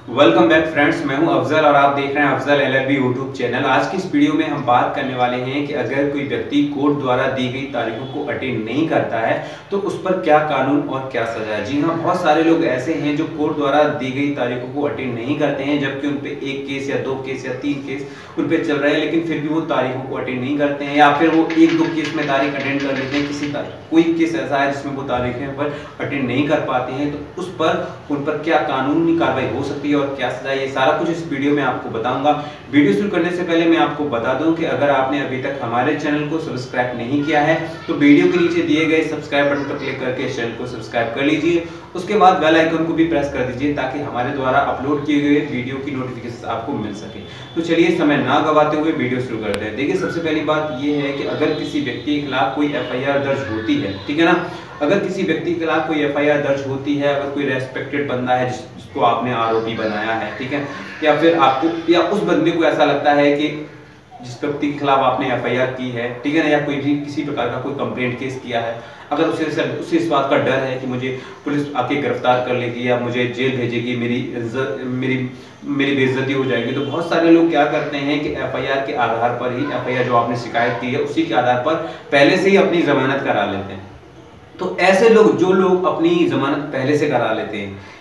Welcome back friends, मैं हूं अफजल और आप देख रहे हैं अफजल एलएलबी यूट्यूब चैनल। आज की इस वीडियो में हम बात करने वाले हैं कि अगर कोई व्यक्ति कोर्ट द्वारा दी गई तारीखों को अटेंड नहीं करता है तो उस पर क्या कानून और क्या सजा है। जी हां, बहुत सारे लोग ऐसे हैं जो कोर्ट द्वारा दी गई तारीखों को अटेंड नहीं करते हैं, जबकि उन पे एक केस या 2 केस या 3 केस उन पे चल रहे हैं, लेकिन फिर भी वो तारीखों को अटेंड नहीं करते हैं, या फिर वो 1-2 केस में तारीख अटेंड कर लेते हैं। कोई केस ऐसा है जिसमें वो तारीखें पर अटेंड नहीं कर पाते हैं, तो उस पर उन पर क्या कानूनी कार्रवाई हो सकती है और क्या सजा है, ये सारा कुछ इस वीडियो में आपको बताऊंगा। वीडियो शुरू करने से पहले मैं आपको बता दूं कि अगर आपने अभी तक हमारे चैनल को सब्सक्राइब नहीं किया है तो वीडियो के नीचे दिए गए सब्सक्राइब बटन पर क्लिक करके चैनल को सब्सक्राइब कर लीजिए। उसके बाद बेल आइकन को भी प्रेस कर दीजिए ताकि हमारे द्वारा अपलोड किए गए वीडियो की नोटिफिकेशन आपको मिल सके। तो चलिए समय ना गवाते हुए वीडियो शुरू करते हैं। देखिए, सबसे पहली बात यह है कि अगर किसी व्यक्ति के खिलाफ कोई एफआईआर दर्ज होती है, ठीक है ना, अगर किसी व्यक्ति के खिलाफ कोई एफआईआर दर्ज होती है, अगर कोई रेस्पेक्टेड बंदा है जिसको आपने आरोपी बनाया है, ठीक है, या फिर आपको या उस बंदे को ऐसा लगता है कि जिस व्यक्ति के खिलाफ आपने एफआईआर की है, ठीक है ना, या कोई भी किसी प्रकार का कोई कंप्लेंट केस किया है, अगर उसे इस बात का डर है कि मुझे पुलिस आके गिरफ्तार कर लेगी या मुझे जेल भेजेगी, मेरी बेइज्जती हो जाएगी, तो बहुत सारे लोग क्या करते हैं कि एफआईआर के आधार पर ही, एफआईआर जो आपने शिकायत की है उसी के आधार पर पहले से ही अपनी जमानत करा लेते हैं। तो ऐसे लोग, जो लोग अपनी जमानत पहले से करा लेते हैं,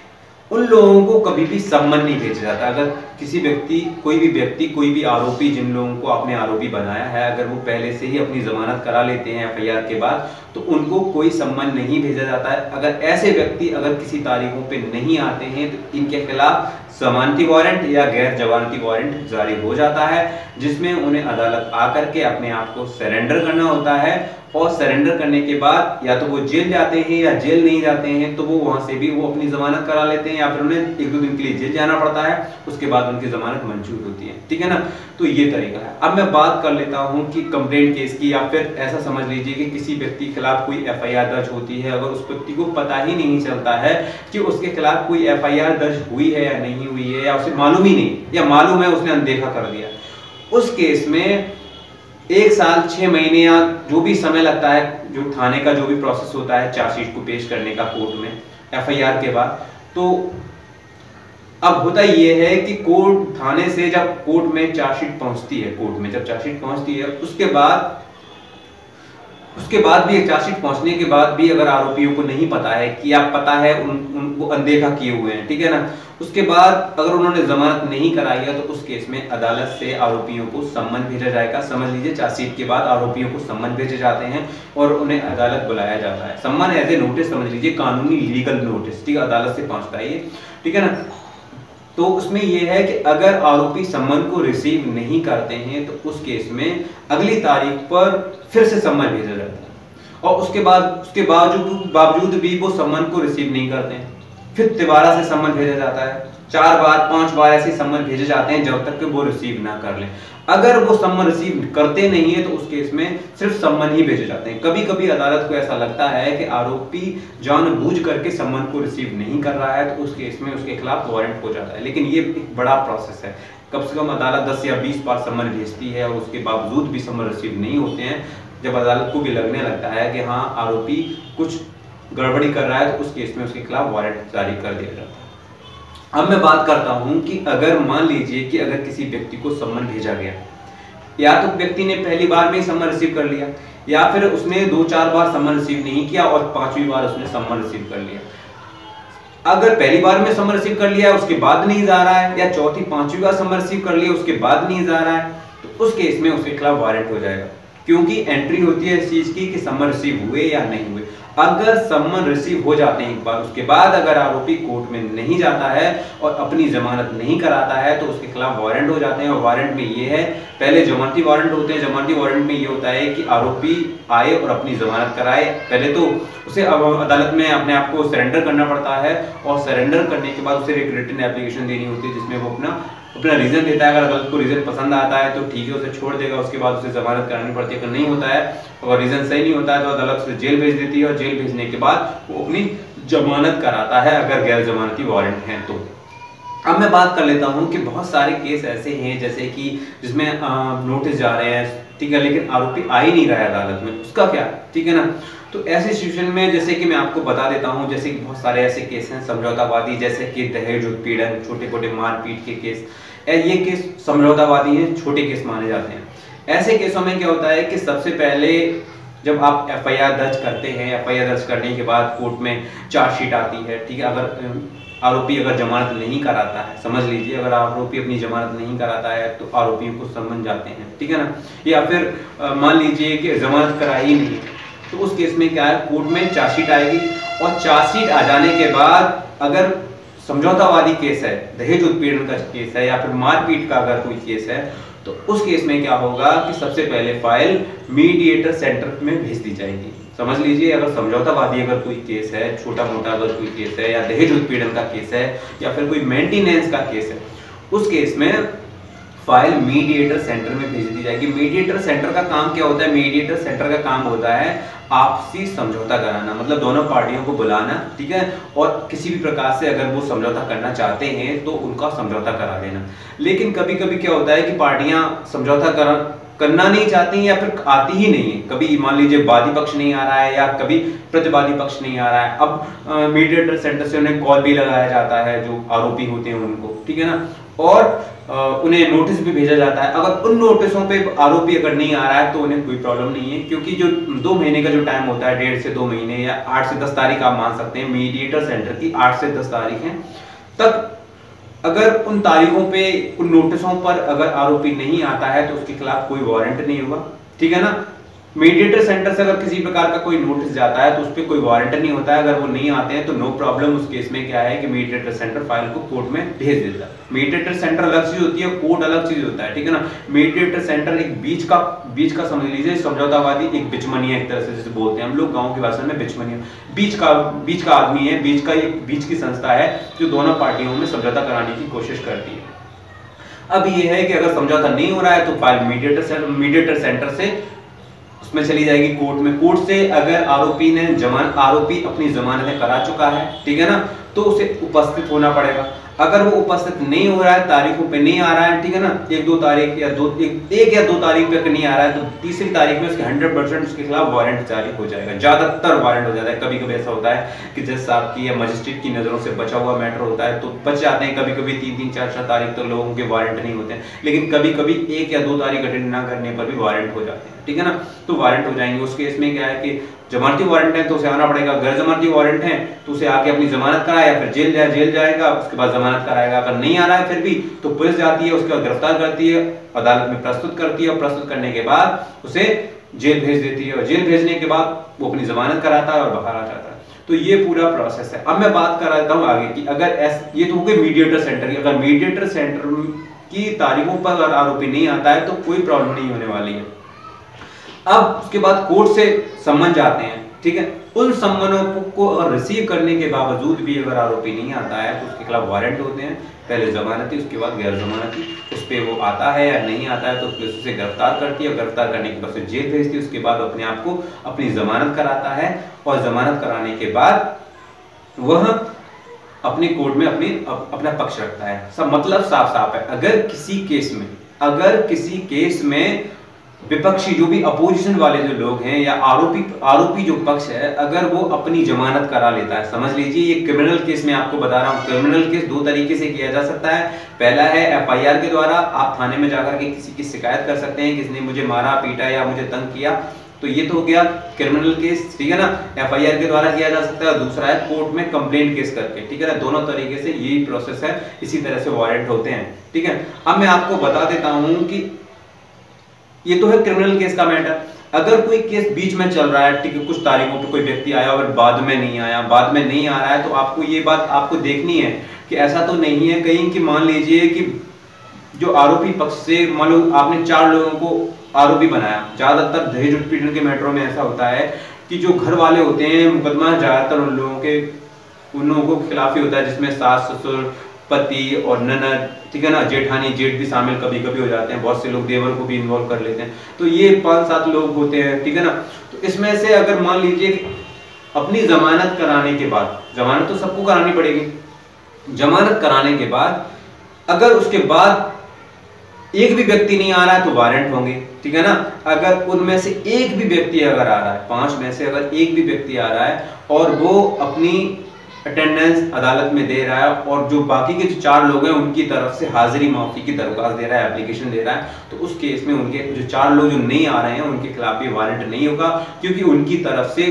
उन लोगों को कभी भी सम्मन नहीं भेजा जाता। अगर किसी व्यक्ति, कोई भी आरोपी, जिन लोगों को आपने आरोपी बनाया है, अगर वो पहले से ही अपनी जमानत करा लेते हैं एफआईआर के बाद, तो उनको कोई सम्मन नहीं भेजा जाता है। अगर ऐसे व्यक्ति अगर किसी तारीखों पे नहीं आते हैं तो इनके खिलाफ जमानती वारंट या गैर जमानती वारंट जारी हो जाता है, जिसमें उन्हें अदालत आकर के अपने आप को सरेंडर करना होता है, और सरेंडर करने के बाद या तो वो जेल जाते हैं या जेल नहीं जाते हैं तो वो वहां से भी वो अपनी जमानत करा लेते हैं, या फिर उन्हें 1-2 दिन के लिए जेल जाना पड़ता है, उसके बाद उनकी जमानत मंजूर होती है, ठीक है ना। तो ये तरीका है। अब मैं बात कर लेता हूं कि कंप्लेंट केस की, या फिर ऐसा समझ लीजिए कि किसी व्यक्ति के खिलाफ कोई एफआईआर दर्ज होती है, अगर उस व्यक्ति को पता ही नहीं चलता है कि उसके खिलाफ कोई एफआईआर दर्ज हुई है या नहीं हुई है, या उसे मालूम ही नहीं, या मालूम है उसने अनदेखा कर दिया, उस केस में 1 साल 6 महीने या जो भी समय लगता है, जो थाने का जो भी प्रोसेस होता है चार्जशीट को पेश करने का कोर्ट में एफआईआर के बाद, तो अब होता ये है कि कोर्ट, थाने से जब कोर्ट में चार्जशीट पहुंचती है, कोर्ट में जब चार्जशीट पहुंचती है, उसके बाद भी, एक चार्जशीट पहुंचने के बाद भी अगर आरोपियों को नहीं पता है कि आप पता है उनको अनदेखा किए हुए हैं, ठीक है ना, उसके बाद अगर उन्होंने जमानत नहीं कराई है तो उस केस में अदालत से आरोपियों को सम्मन भेजा जाएगा। समझ लीजिए, चार्जशीट के बाद आरोपियों को सम्मन भेजे जाते हैं और उन्हें अदालत बुलाया जाता है। सम्मन एज ए नोटिस समझ लीजिए, कानूनी लीगल नोटिस, ठीक है, अदालत से पहुंचता है ये, ठीक है ना। तो उसमें यह है कि अगर आरोपी सम्मन को रिसीव नहीं करते हैं तो उस केस में अगली तारीख पर फिर से सम्मन भेजा जाता है, और उसके बावजूद भी वो सम्मन को रिसीव नहीं करते हैं, फिर दोबारा से सम्मन भेजा जाता है। 4 बार 5 बार ऐसे सम्मन भेजे जाते हैं जब तक कि वो रिसीव ना कर लें। अगर वो सम्मन रिसीव करते नहीं है तो उस केस में सिर्फ सम्मन ही भेजे जाते हैं। कभी कभी अदालत को ऐसा लगता है कि आरोपी जानबूझ करके सम्मन को रिसीव नहीं कर रहा है, तो उस केस में उसके खिलाफ वारंट हो जाता है। लेकिन ये एक बड़ा प्रोसेस है, कम से कम अदालत 10 या 20 बार सम्मन भेजती है और उसके बावजूद भी सम्मन रिसीव नहीं होते हैं। जब अदालत को भी लगने लगता है कि हाँ, आरोपी कुछ गड़बड़ी कर रहा है, तो उस केस में उसके खिलाफ वारंट जारी कर दिया जाता है। अब मैं बात करता हूं कि अगर मान लीजिए कि अगर किसी व्यक्ति को सम्मन भेजा गया, या तो व्यक्ति ने पहली बार में ही सम्मन रिसीव कर लिया, या फिर उसने 2-4 बार सम्मन रिसीव नहीं किया और 5वीं बार उसने सम्मन रिसीव कर लिया। अगर पहली बार में सम्मन रिसीव कर लिया उसके बाद नहीं जा रहा है, या चौथी 5वीं बार सम्मन रिसीव कर लिया उसके बाद नहीं जा रहा है, तो उस केस में उसके खिलाफ वारंट हो जाएगा, क्योंकि एंट्री होती है इस चीज की कि सम्मन रिसीव हुए या नहीं हुए। अगर सम्मन रिसीव हो जाते हैं एक बार, उसके बाद अगर आरोपी कोर्ट में नहीं जाता है और अपनी जमानत नहीं कराता है तो उसके खिलाफ वारंट हो जाते हैं। और वारंट में ये है, पहले जमानती वारंट होते हैं। जमानती वारंट में ये होता है कि आरोपी आए और अपनी जमानत कराए। पहले तो उसे अदालत में अपने आप को सरेंडर करना पड़ता है, और सरेंडर करने के बाद उसे एक रिटन एप्लीकेशन देनी होती है जिसमें वो अपना रीजन देता है। अगर अदालत को रीजन पसंद आता है तो ठीक है, उसे छोड़ देगा, उसके बाद उसे जमानत करानी पड़ती है। अगर नहीं होता है, अगर रीजन सही नहीं होता है तो अदालत उसे जेल भेज देती है, और जेल भेजने के बाद वो अपनी जमानत कराता है अगर गैर जमानती वारंट है तो। अब मैं बात कर लेता हूं कि बहुत सारे केस ऐसे हैं जैसे कि जिसमें नोटिस जा रहे हैं, ठीक है, लेकिन आरोपी आ ही नहीं रहा है अदालत में, उसका क्या, ठीक है ना। तो ऐसी सिचुएशन में जैसे कि मैं आपको बता देता हूँ, जैसे कि बहुत सारे ऐसे केस हैं समझौतावादी, जैसे कि दहेज उत्पीड़न, छोटे छोटे मारपीट के केस, ये केस समझौतावादी हैं, छोटे केस माने जाते हैं। ऐसे केसों में क्या होता है कि सबसे पहले जब आप एफआईआर दर्ज करते हैं, एफआईआर दर्ज करने के बाद कोर्ट में चार्जशीट आती है, ठीक है। अगर आरोपी अगर जमानत नहीं कराता है, समझ लीजिए अगर आरोपी अपनी जमानत नहीं कराता है तो आरोपियों को समन जाते हैं, ठीक है ना। या फिर मान लीजिए कि जमानत कराई ही नहीं, तो उस केस में क्या है, कोर्ट में चार्जशीट आएगी और चार्जशीट आ जाने के बाद अगर समझौतावादी केस है, दहेज उत्पीड़न का केस है या फिर मारपीट का अगर कोई केस है, तो उस केस में क्या होगा कि सबसे पहले फाइल मीडिएटर सेंटर में भेज दी जाएगी। समझ लीजिए अगर समझौतावादी अगर कोई केस है, छोटा मोटा अगर कोई केस है या दहेज उत्पीड़न का केस है या फिर कोई मेंटेनेंस का केस है, उस केस में फाइल मीडिएटर सेंटर में भेज दी जाएगी। मीडिएटर सेंटर का काम क्या होता है? मीडिएटर सेंटर का काम होता है आपसी समझौता कराना, मतलब दोनों पार्टियों को बुलाना, ठीक है, और किसी भी प्रकार से अगर वो समझौता करना चाहते हैं तो उनका समझौता करा देना। लेकिन कभी कभी क्या होता है कि पार्टियां समझौता करना नहीं चाहती हैं या फिर आती ही नहीं है। कभी मान लीजिए वादी पक्ष नहीं आ रहा है या कभी प्रतिवादी पक्ष नहीं आ रहा है, अब मीडिएटर सेंटर से उन्हें कॉल भी लगाया जाता है जो आरोपी होते हैं उनको, ठीक है ना, और उन्हें नोटिस भी भेजा जाता है। अगर उन नोटिसों पे आरोपी अगर नहीं आ रहा है तो उन्हें कोई प्रॉब्लम नहीं है, क्योंकि जो 2 महीने का जो टाइम होता है, 1.5 से 2 महीने या 8 से 10 तारीख आप मान सकते हैं, मीडिएटर सेंटर की 8 से 10 तारीख है तक अगर उन तारीखों पे उन नोटिसों पर अगर आरोपी नहीं आता है तो उसके खिलाफ कोई वारंट नहीं होगा, ठीक है ना। मीडिएटर सेंटर से अगर किसी प्रकार का कोई नोटिस जाता है तो उस पर कोई वारंट नहीं होता है। अगर वो नहीं आते हैं तो नो प्रॉब्लम। उस केस में क्या है कि मीडिएटर सेंटर फाइल को कोर्ट में भेज देता है। मीडिएटर सेंटर अलग चीज होती है, कोर्ट अलग चीज होता है, ठीक है ना। मीडिएटर सेंटर एक बीच का समझ लीजिए, समझौतावादी एक बिचमनिया एक तरह से जिसे बोलते हैं हम लोग गाँव की भाषा में, बिचमनिया, बीच का आदमी है, बीच की संस्था है जो दोनों पार्टियों में समझौता कराने की कोशिश करती है। अब ये है कि अगर समझौता नहीं हो रहा है तो फाइल मीडिएटर सेंटर से उसमें चली जाएगी कोर्ट में। कोर्ट से अगर आरोपी अपनी जमानतें करा चुका है, ठीक है ना, तो उसे उपस्थित होना पड़ेगा। अगर वो उपस्थित नहीं हो रहा है, तारीखों पे नहीं आ रहा है, ठीक है ना, 1-2 तारीख या 1 या 2 तारीख पे नहीं आ रहा है तो तीसरी तारीख में उसके 100% उसके खिलाफ वारंट जारी हो जाएगा। ज्यादातर वारंट हो जाता है। कभी कभी ऐसा होता है कि जज साहब की या मजिस्ट्रेट की नजरों से बचा हुआ मैटर होता है तो बच जाते हैं। कभी कभी 3-3, 4-4 तारीख तक लोगों के वारंट नहीं होते हैं, लेकिन कभी कभी 1 या 2 तारीख अटेंड ना करने पर भी वारंट हो जाते हैं, ठीक है ना। तो वारंट हो जाएंगे। उस केस में क्या है कि जमानती वारंट है तो उसे आना पड़ेगा, गैर जमानती वारंट है तो उसे आके अपनी जमानत कराए या फिर जेल जाएगा, उसके बाद जमानत कराएगा। अगर नहीं आ रहा है फिर भी तो पुलिस जाती है, उसके बाद गिरफ्तार करती है, अदालत में प्रस्तुत करती है और प्रस्तुत करने के बाद उसे जेल भेज देती है और जेल भेजने के बाद वो अपनी जमानत कराता है और बाहर आ जाता है। तो ये पूरा प्रोसेस है। अब मैं बात कर रहा हूँ आगे की, अगर ये तो हो गई मीडिएटर सेंटर की। अगर मीडिएटर सेंटर की तारीखों पर अगर आरोपी नहीं आता है तो कोई प्रॉब्लम नहीं होने वाली है। अब उसके बाद कोर्ट से सम्मन जाते हैं, ठीक है। उन सम्मनों को रिसीव करने के बावजूद भी अगर आरोपी नहीं आता है तो उसके खिलाफ वारंट होते हैं, पहले जमानती उसके बाद गैर जमानती। उस पर वो आता है या नहीं आता है तो पुलिस उसे गिरफ्तार करती है और गिरफ्तार करने के बाद उसे जेल भेजती है। उसके बाद अपने आप को अपनी जमानत कराता है और जमानत कराने के बाद वह अपनी कोर्ट में अपना पक्ष रखता है। सब मतलब साफ है। अगर किसी केस में विपक्षी जो भी अपोजिशन वाले जो लोग हैं या आरोपी जो पक्ष है, अगर वो अपनी जमानत करा लेता है, समझ लीजिए ये क्रिमिनल केस में आपको बता रहा हूँ। क्रिमिनल केस 2 तरीके से किया जा सकता है। पहला है एफआईआर के द्वारा, आप थाने में जाकर के किसी की शिकायत कर सकते हैं, किसने मुझे मारा पीटा या मुझे तंग किया, तो ये तो हो गया क्रिमिनल केस, ठीक है ना, एफआईआर के द्वारा किया जा सकता है। और दूसरा है कोर्ट में कंप्लेंट केस करके, ठीक है ना। दोनों तरीके से यही प्रोसेस है, इसी तरह से वारंट होते हैं, ठीक है। अब मैं आपको बता देता हूं कि ये तो है क्रिमिनल केस का मैटर। अगर कोई केस बीच में चल रहा है, ठीक है, कुछ तारीखों पे कोई व्यक्ति आया और बाद में नहीं आ रहा है, तो आपको ये बात आपको देखनी है कि ऐसा तो नहीं है कहीं कि मान लीजिए कि जो आरोपी पक्ष से मान लो आपने 4 लोगों को आरोपी बनाया। ज्यादातर दहेज उत्पीड़न के मैटरों में ऐसा होता है कि जो घर वाले होते हैं, मुकदमा ज्यादातर उन लोगों के खिलाफ ही होता है, जिसमें सास ससुर पति और ननद, ठीक है ना, जेठानी जेठ भी शामिल कभी कभी हो जाते हैं। बहुत से लोग देवर को भी इन्वॉल्व कर लेते हैं। तो ये 5-7 लोग होते हैं, ठीक है ना। तो इसमें से अगर मान लीजिए अपनी जमानत कराने के बाद, जमानत तो सबको करानी पड़ेगी, जमानत कराने के बाद अगर उसके बाद एक भी व्यक्ति नहीं आ रहा है तो वारंट होंगे, ठीक है ना। अगर उनमें से एक भी व्यक्ति अगर आ रहा है, 5 में से अगर एक भी व्यक्ति आ रहा है और वो अपनी अटेंडेंस अदालत में दे रहा है और जो बाकी के जो 4 लोग हैं उनकी तरफ से हाजिरी माफी की दरख्वास्त दे रहा है, एप्लीकेशन दे रहा है, तो उस केस में उनके जो 4 लोग जो नहीं आ रहे हैं उनके खिलाफ भी वारंट नहीं होगा, क्योंकि उनकी तरफ से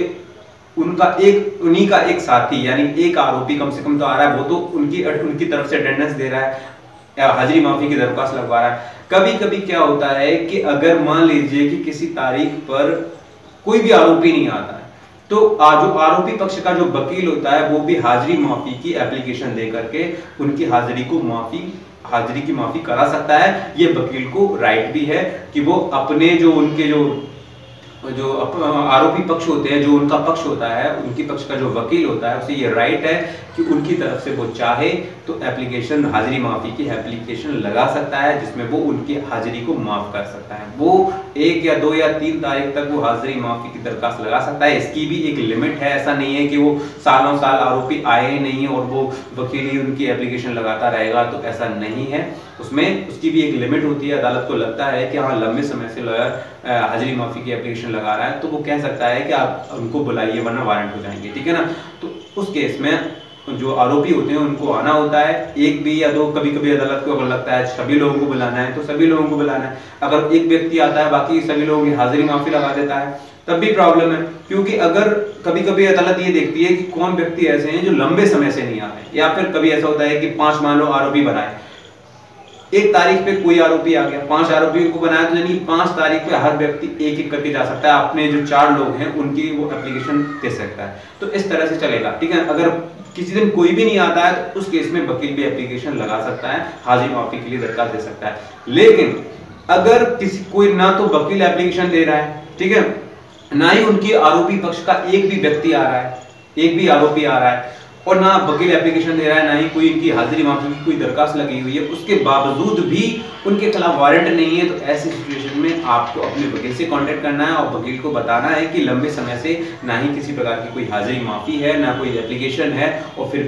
उन्हीं का एक साथी यानी एक आरोपी कम से कम तो आ रहा है, वो तो उनकी तरफ से अटेंडेंस दे रहा है या हाजिरी माफी की दरख्वास्त लगवा रहा है। कभी कभी क्या होता है कि अगर मान लीजिए कि किसी तारीख पर कोई भी आरोपी नहीं आता है, तो जो आरोपी पक्ष का जो वकील होता है वो भी हाजिरी माफी की एप्लीकेशन दे करके उनकी हाजिरी की माफी करा सकता है। ये वकील को राइट भी है कि वो अपने जो उनके जो आरोपी पक्ष होते हैं, जो उनका पक्ष होता है, उनकी पक्ष का जो वकील होता है, उसे ये राइट है कि उनकी तरफ से वो चाहे तो एप्लीकेशन, हाजिरी माफी की एप्लीकेशन लगा सकता है, जिसमें वो उनकी हाजिरी को माफ कर सकता है। वो 1 या 2 या 3 तारीख तक वो हाजिरी माफी की दरखास्त लगा सकता है। इसकी भी एक लिमिट है, ऐसा नहीं है कि वो सालों साल आरोपी आए नहीं और वो वकील ही उनकी एप्लीकेशन लगाता रहेगा, तो ऐसा नहीं है। उसमें उसकी भी एक लिमिट होती है। अदालत को लगता है कि हाँ लंबे समय से लॉयर हाजिरी माफी की एप्लीकेशन लगा रहा है, तो वो कह सकता है कि आप उनको बुलाइए वरना वारंट हो जाएंगे, ठीक है ना। तो उस केस में जो आरोपी होते हैं उनको आना होता है, 1 भी या 2, कभी कभी अदालत को अगर लगता है सभी लोगों को बुलाना है तो सभी लोगों को बुलाना है। अगर एक व्यक्ति आता है बाकी सभी लोगों की हाजिरी माफी लगा देता है तब भी प्रॉब्लम है, क्योंकि अगर कभी कभी अदालत ये देखती है कि कौन व्यक्ति ऐसे हैं जो लंबे समय से नहीं आ रहे, या फिर कभी ऐसा होता है कि 5 मान लो आरोपी बनाए, एक तारीख पे कोई आरोपी आ गया, 5 आरोपियों को बनाया, तो यानी 5 तारीख पे हर व्यक्ति एक एक करके जा सकता है, अपने जो 4 लोग हैं उनकी वो एप्लीकेशन दे सकता है। तो इस तरह से चलेगा, ठीक है। अगर किसी दिन कोई भी नहीं आता है तो उस केस में वकील भी एप्लीकेशन लगा सकता है, हाजिरी माफी के लिए दरखास्त दे सकता है। लेकिन अगर कोई ना तो वकील एप्लीकेशन दे रहा है, ठीक है, ना ही उनकी आरोपी पक्ष का एक भी व्यक्ति आ रहा है, एक भी आरोपी आ रहा है, और ना वकील एप्लीकेशन दे रहा है, ना ही कोई इनकी हाजिरी माफी की कोई दरखास्त लगी हुई है, उसके बावजूद भी उनके खिलाफ वारंट नहीं है, तो ऐसी सिचुएशन में आपको अपने वकील से कांटेक्ट करना है और वकील को बताना है कि लंबे समय से ना ही किसी प्रकार की कोई हाजिरी माफी है, ना कोई एप्लीकेशन है, और फिर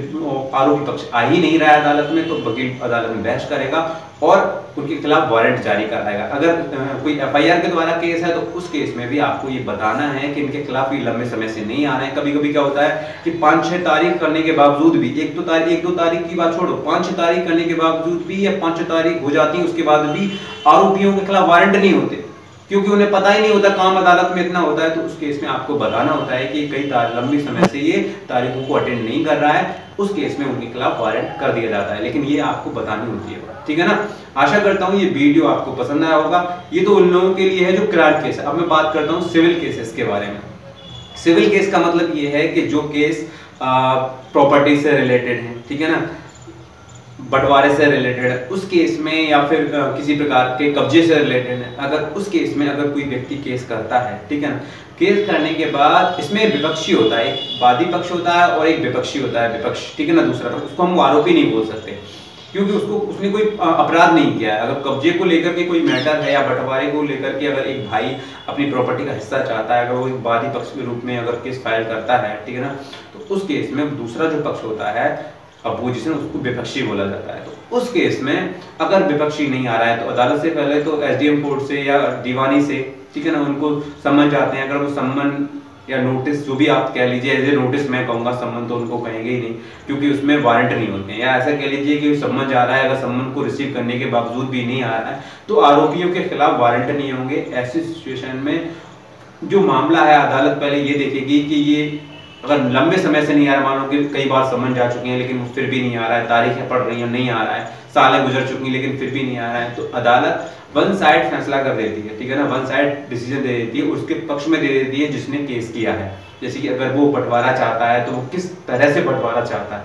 आरोपी पक्ष आ ही नहीं रहा है अदालत में, तो वकील अदालत में बहस करेगा और उनके खिलाफ वारंट जारी कराएगा। अगर कोई एफआईआर के द्वारा केस है तो उस केस में भी आपको ये बताना है कि इनके खिलाफ भी लंबे समय से नहीं आ रहे हैं। कभी कभी क्या होता है कि 5-6 तारीख करने के बावजूद भी, 1-2 तारीख की बात छोड़ो, 5-6 तारीख करने के बावजूद भी या 5 तारीख हो जाती है उसके बाद भी आरोपियों के खिलाफ वारंट नहीं होते, क्योंकि उन्हें पता ही नहीं होता, काम अदालत में इतना होता है। तो उस केस में आपको बताना होता है कि कई लंबी समय से ये तारीखों को अटेंड नहीं कर रहा है, उस केस में उनके खिलाफ वारंट कर दिया जाता है, लेकिन ये आपको बतानी होती है, ठीक है ना। आशा करता हूं ये वीडियो आपको पसंद आया होगा। ये तो उन लोगों के लिए है जो क्राइम केस है। अब मैं बात करता हूं सिविल केसेस के बारे में। सिविल केस का मतलब ये है कि जो केस प्रॉपर्टी से रिलेटेड है, ठीक है ना, बंटवारे से रिलेटेड है, उस केस में, या फिर किसी प्रकार के कब्जे से रिलेटेड है, अगर उस केस में अगर कोई व्यक्ति केस करता है, ठीक है ना, केस करने के बाद इसमें विपक्षी होता है, एक वादी पक्ष होता है और एक विपक्षी होता है, विपक्ष, ठीक है ना, दूसरा पक्ष, उसको हम आरोपी नहीं बोल सकते क्योंकि उसने कोई अपराध नहीं किया है। अगर कब्जे को लेकर के कोई मैटर है या बंटवारे को लेकर के अगर एक भाई अपनी प्रॉपर्टी का हिस्सा चाहता है, अगर वो एक वादी पक्ष के रूप में अगर केस फाइल करता है, ठीक है ना, तो उस केस में दूसरा जो पक्ष होता है अपोजिशन, उसको विपक्षी बोला जाता है। तो उस केस में अगर विपक्षी नहीं आ रहा है तो अदालत से पहले तो एसडीएम कोर्ट से या दीवानी से, ठीक है ना, उनको सम्मन चाहते हैं। अगर वो सम्मन या नोटिस, जो भी आप कह लीजिए, एज ए नोटिस मैं कहूँगा, सम्मन तो उनको कहेंगे ही नहीं क्योंकि उसमें वारंट नहीं होते हैं, या ऐसा कह लीजिए कि सम्मन जा रहा है, अगर सम्मन को रिसीव करने के बावजूद भी नहीं आ रहा है तो आरोपियों के खिलाफ वारंट नहीं होंगे। ऐसी सिचुएशन में जो मामला है अदालत पहले ये देखेगी कि ये अगर लंबे समय से नहीं आ रहा, मान लो कि कई बार समन जा चुके हैं लेकिन फिर भी नहीं आ रहा है, तारीखें पड़ रही हैं, नहीं आ रहा है, सालें गुजर चुकी हैं लेकिन फिर भी नहीं आ रहा है, तो अदालत वन साइड फैसला कर देती है, ठीक है ना, वन साइड डिसीजन दे देती है, उसके पक्ष में दे देती है जिसने केस किया है। जैसे कि अगर वो बंटवारा चाहता है तो वो किस तरह से बंटवारा चाहता है,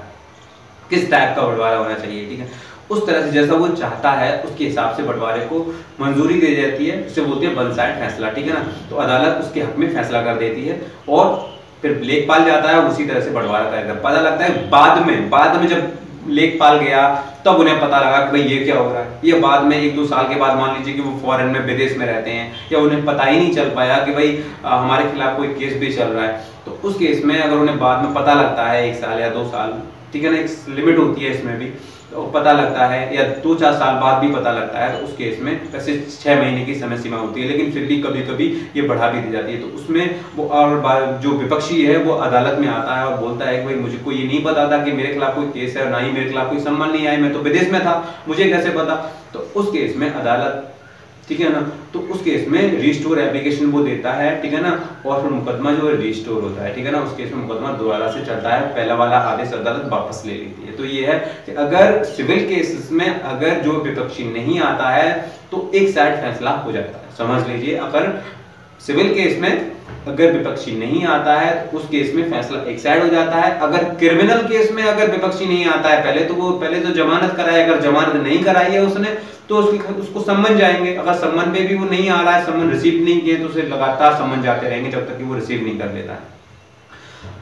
किस टाइप का बंटवारा होना चाहिए, ठीक है, उस तरह से जैसा वो चाहता है उसके हिसाब से बंटवारे को मंजूरी दे जाती है, उसे बोलते हैं वन साइड फैसला, ठीक है ना। तो अदालत उसके हक में फैसला कर देती है और फिर लेखपाल जाता है, उसी तरह से बंटवारा तय करता है। पता लगता है बाद में जब लेखपाल गया तब उन्हें पता लगा कि भाई ये क्या हो रहा है। ये बाद में 1-2 साल के बाद, मान लीजिए कि वो फॉरेन में, विदेश में रहते हैं, या उन्हें पता ही नहीं चल पाया कि भाई हमारे खिलाफ कोई केस भी चल रहा है, तो उस केस में अगर उन्हें बाद में पता लगता है 1 साल या 2 साल, ठीक है ना, एक लिमिट होती है इसमें भी, पता लगता है या 2-4 साल बाद भी पता लगता है, तो उस केस में वैसे 6 महीने की समय सीमा होती है, लेकिन फिर भी कभी कभी ये बढ़ा भी दी जाती है। तो उसमें वो और जो विपक्षी है वो अदालत में आता है और बोलता है कि भाई मुझे को ये नहीं पता था कि मेरे खिलाफ कोई केस है, और ना ही मेरे खिलाफ कोई सम्मान नहीं आया, मैं तो विदेश में था, मुझे कैसे पता। तो उस केस में अदालत, ठीक है ना, तो उस केस में रिस्टोर एप्लीकेशन वो देता है, ठीक है ना, और फिर मुकदमा जो है रिस्टोर होता है, ठीक है ना। उस केस में मुकदमा दोबारा से चलता है, पहला वाला आदेश अदालत वापस ले लेती है। तो ये है कि अगर सिविल केसेस में अगर जो विपक्षी नहीं आता है तो एक साइड फैसला हो जाता है, समझ लीजिए। अगर सिविल केस में अगर विपक्षी नहीं आता है तो उस केस में फैसला एक साइड हो जाता है। अगर क्रिमिनल केस में अगर विपक्षी नहीं आता है, पहले तो जमानत कराए, अगर जमानत नहीं कराई है उसने तो उसको सम्मन जाएंगे। अगर सम्मन पे भी वो नहीं आ रहा है, सम्मन रिसीव नहीं किए, तो उसे लगातार सम्मन जाते रहेंगे जब तक कि वो रिसीव नहीं कर लेता है।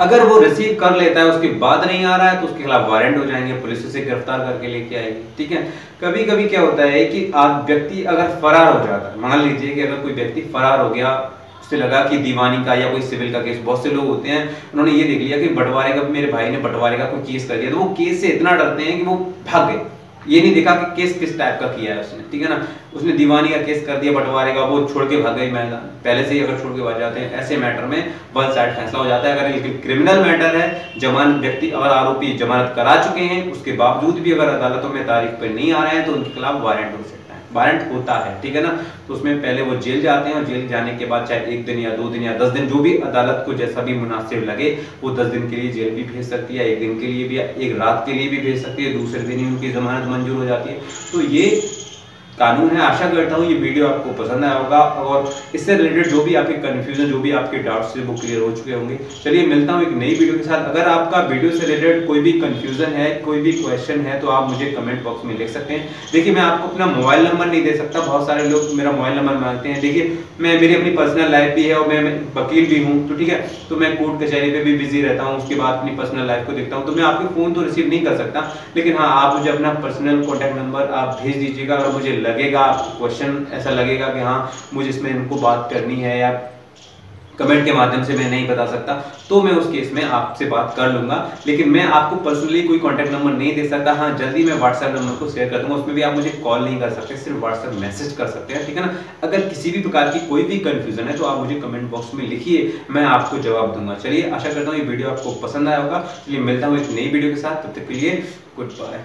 अगर वो रिसीव कर लेता है उसके बाद नहीं आ रहा है तो उसके खिलाफ वारंट हो जाएंगे, पुलिस उसे गिरफ्तार करके लेके आएगी, ठीक है। कभी कभी क्या होता है कि व्यक्ति अगर फरार हो जाता है, मान लीजिए कि अगर कोई व्यक्ति फरार हो गया, उसे लगा कि दीवानी का या कोई सिविल का केस, बहुत से लोग होते हैं उन्होंने ये देख लिया कि बंटवारे का, मेरे भाई ने बंटवारे का कोई केस कर दिया, तो वो केस से इतना डरते हैं कि वो भाग गए, ये नहीं देखा कि केस किस टाइप का किया है उसने, ठीक है ना। उसने दीवानी का केस कर दिया, बंटवारे का, वो छोड़ के भाग गई मैदान, पहले से ही अगर छोड़ के भाग जाते हैं, ऐसे मैटर में वन साइड फैसला हो जाता है। अगर लेकिन क्रिमिनल मैटर है, जमानत व्यक्ति अगर आरोपी जमानत करा चुके हैं, उसके बावजूद भी अगर अदालतों में तारीख पर नहीं आ रहे हैं तो उनके खिलाफ वारंट हो सकता है, वारंट होता है, ठीक है ना। तो उसमें पहले वो जेल जाते हैं और जेल जाने के बाद चाहे 1 दिन या 2 दिन या 10 दिन, जो भी अदालत को जैसा भी मुनासिब लगे, वो 10 दिन के लिए जेल भी भेज सकती है, 1 दिन के लिए भी, 1 रात के लिए भी भेज सकती है, दूसरे दिन ही उनकी जमानत मंजूर हो जाती है। तो ये कानून है। आशा करता हूँ ये वीडियो आपको पसंद आया होगा और इससे रिलेटेड जो भी आपके कंफ्यूजन, जो भी आपके डाउट्स थे वो क्लियर हो चुके होंगे। चलिए मिलता हूँ एक नई वीडियो के साथ। अगर आपका वीडियो से रिलेटेड कोई भी कंफ्यूजन है, कोई भी क्वेश्चन है, तो आप मुझे कमेंट बॉक्स में लिख सकते हैं। देखिए मैं आपको अपना मोबाइल नंबर नहीं दे सकता, बहुत सारे लोग मेरा मोबाइल नंबर मांगते हैं। देखिए मेरी अपनी पर्सनल लाइफ भी है और मैं वकील भी हूँ, तो ठीक है, तो मैं कोर्ट कचहरी पे भी बिजी रहता हूँ, उसके बाद अपनी पर्सनल लाइफ को देखता हूँ, तो मैं आपके फोन तो रिसीव नहीं कर सकता, लेकिन हाँ आप मुझे अपना पर्सनल कॉन्टैक्ट नंबर आप भेज दीजिएगा। अगर मुझे लगेगा क्वेश्चन ऐसा लगेगा कि हाँ मुझे इसमें इनको बात करनी है या कमेंट के माध्यम से मैं नहीं बता सकता, तो मैं उस केस में आपसे बात कर लूंगा, लेकिन मैं आपको पर्सनली कोई कांटेक्ट नंबर नहीं दे सकता। हाँ जल्दी मैं व्हाट्सएप नंबर को शेयर कर दूंगा, उसमें भी आप मुझे कॉल नहीं कर सकते, सिर्फ व्हाट्सएप मैसेज कर सकते हैं, ठीक है ना। अगर किसी भी प्रकार की कोई भी कंफ्यूजन है तो आप मुझे कमेंट बॉक्स में लिखिए, मैं आपको जवाब दूंगा। चलिए आशा करता हूँ ये वीडियो आपको पसंद आया होगा। चलिए मिलता हूँ एक नई वीडियो के साथ, तब तक के लिए गुड बाय।